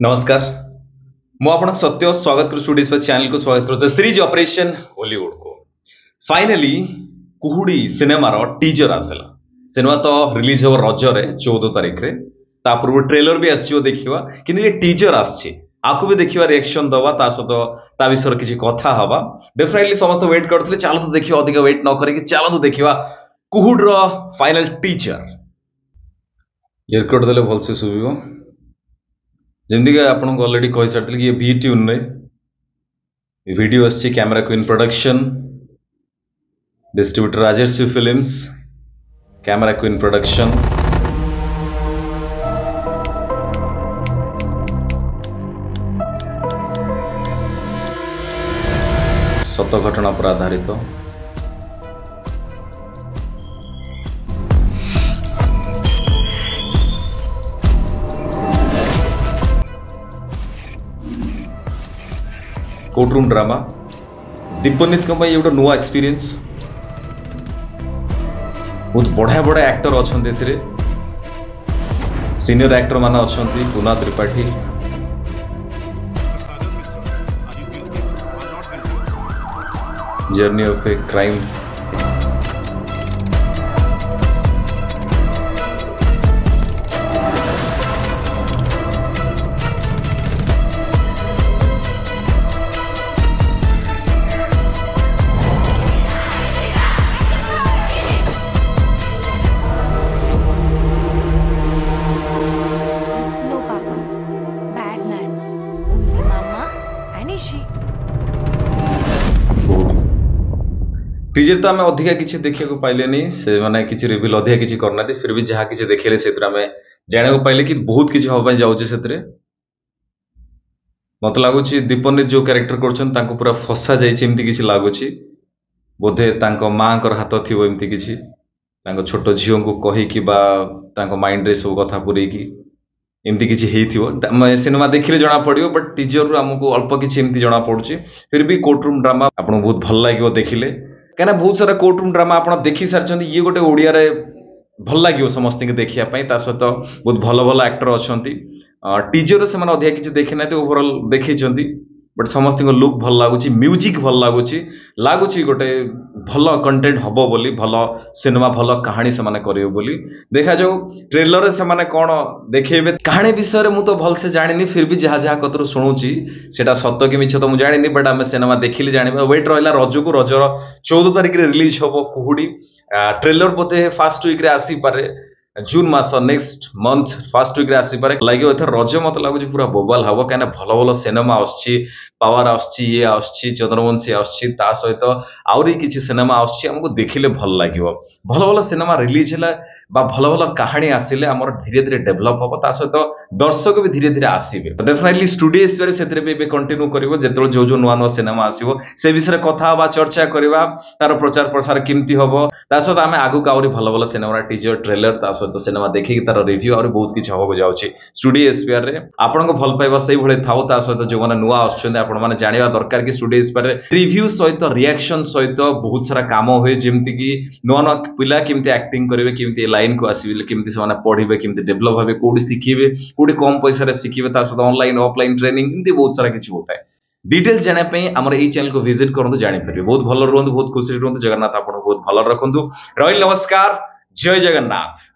नमस्कार मु आपन सत्य स्वागत कर स्टूडियो पर चैनल को स्वागत करते सीरीज ऑपरेशन हॉलीवुड को फाइनली कुहुड़ी सिनेमा रो टीजर आसला सिनेमा तो रिलीज हो रज रे 14 तारिख रे ता पूर्व ट्रेलर भी आछियो देखिवा किंतु ये टीजर आछी आकु भी देखिवा रिएक्शन दवा ता सतो ता विषय किछि कथा हवा डेफिनेटली समस्त वेट करथले चालो तो देखिवा अधिक वेट न करी कि चालो तो देखिवा कुहुड़ रो फाइनल टीजर ईयर कोड देले भलसे सुबिबो जमीक आपको ऑलरेडी कही सारी कि ये वी ट्यून रे वीडियो आसी कैमरा क्वीन प्रोडक्शन डिस्ट्रीब्यूटर राजर्षि फिल्म्स कैमरा क्वीन प्रोडक्शन सत घटना पर आधारित कोर्टरूम ड्रामा दीपनीत ये गोटे नुआ एक्सपीरियंस बहुत बढ़िया बढ़िया एक्टर अच्छा सीनियर एक्टर मान अच्छा पुना Tripathi journey of a crime teaser तो आम अधिका किसी देखा पाइले नहीं से माने किसी रिवील अधिका किसी करना फिर भी जहाँ किसी देखेले से आम जाना पाइले कि बहुत किसी हाँपाई जाऊे मत लगुच दीपनीत जो क्यारेक्टर कर पूरा फसा जामती किसी लगुच बोधे माँ हाथ थी एमती किसी छोट झील को कहीकि माइंड रे सब कथा पूरेकी एमती किसी सिनेमा देखिले जना पड़ो बट टीजर रू आमको अल्प किसी एमती जना पड़ुची फिर भी कोर्टरूम ड्रामा आपको बहुत भल लगे देखिले कहीं बहुत सारा कोर्टरूम ड्रामा आप देखी सारी ये गोटे ओडिया रे भल लगे समस्त देखा सहित बहुत भल भल एक्टर अच्छा टीजर से अधिक किसी देखी ना ओवरऑल देखी बट समस्त लुक भल लगुच म्यूजिक भल लगुच गोटे भल कंटेंट हम बोली भल सिनेमा भल कहानी से करेंगे बोली देखा जाऊ ट्रेलर से कौन देखेबे कहानी विषय में तो भल से जानी फिर भी जहाँ जहाँ कतर शुणुची से सत कि मिछ तो मुझे जानी बट आम सिनेमा देखिले जाना वेट रहा रज को रजर 14 तारिख रिलीज हम कुहुड़ी ट्रेलर बोधे फास्ट वीक आसीपे जून mass next month fast week आसीपे लगे एथर रज मत लगुच पूरा बोबाल हम कहीं भल भल सिनेमा पावर ये चंद्रवंशी आ सहित आहरी किसी सिनेमा आमको देखिले भल लगे भल भल सिनेमा रिलीज है भल भल कहानी आसिले आमर धीरे धीरे डेभलप हम ता सहित दर्शक भी धीरे धीरे आसवे डेफिनेटली स्टूडियो से कंटिन्यू कर जो जो नुआ नुआ सिनेमा आसो से विषय कथा चर्चा करवा तार प्रचार प्रसार केमती हम ता सहित आम आगक आहरी भल भल सिनेमा टीजर ट्रेलर ता सहित सिनेमा देखिए तार रिव्यू और बहुत किसी हम जाऊँगी स्टूडियो एसपीआर रे आपन को भल पाइबा से भाई थाउ ता सहित जो मैंने नुआ आपने जाना दरकार कि स्टूडियो एसपीआर रे रिव्यू सहित रिएक्शन सहित बहुत सारा काम हुए जमती कि नुआ नुआ पिला केमती एक्टिंग करेंगे केमती लाइन को आसवे केमती से पढ़े केमती डेभलप भावे कौटी शिखे कौटी कम पैसा शिखे तार सहित ऑनलाइन ऑफलाइन ट्रेनिंग एमती बहुत सारा किसी होता है डिटेल्स जानापी आम ये चैनल को विजिट करूँ जापर बहुत भल रुहतु बहुत खुशी रुहतु जगन्नाथ आपको बहुत भल रखु रही नमस्कार जय जगन्नाथ।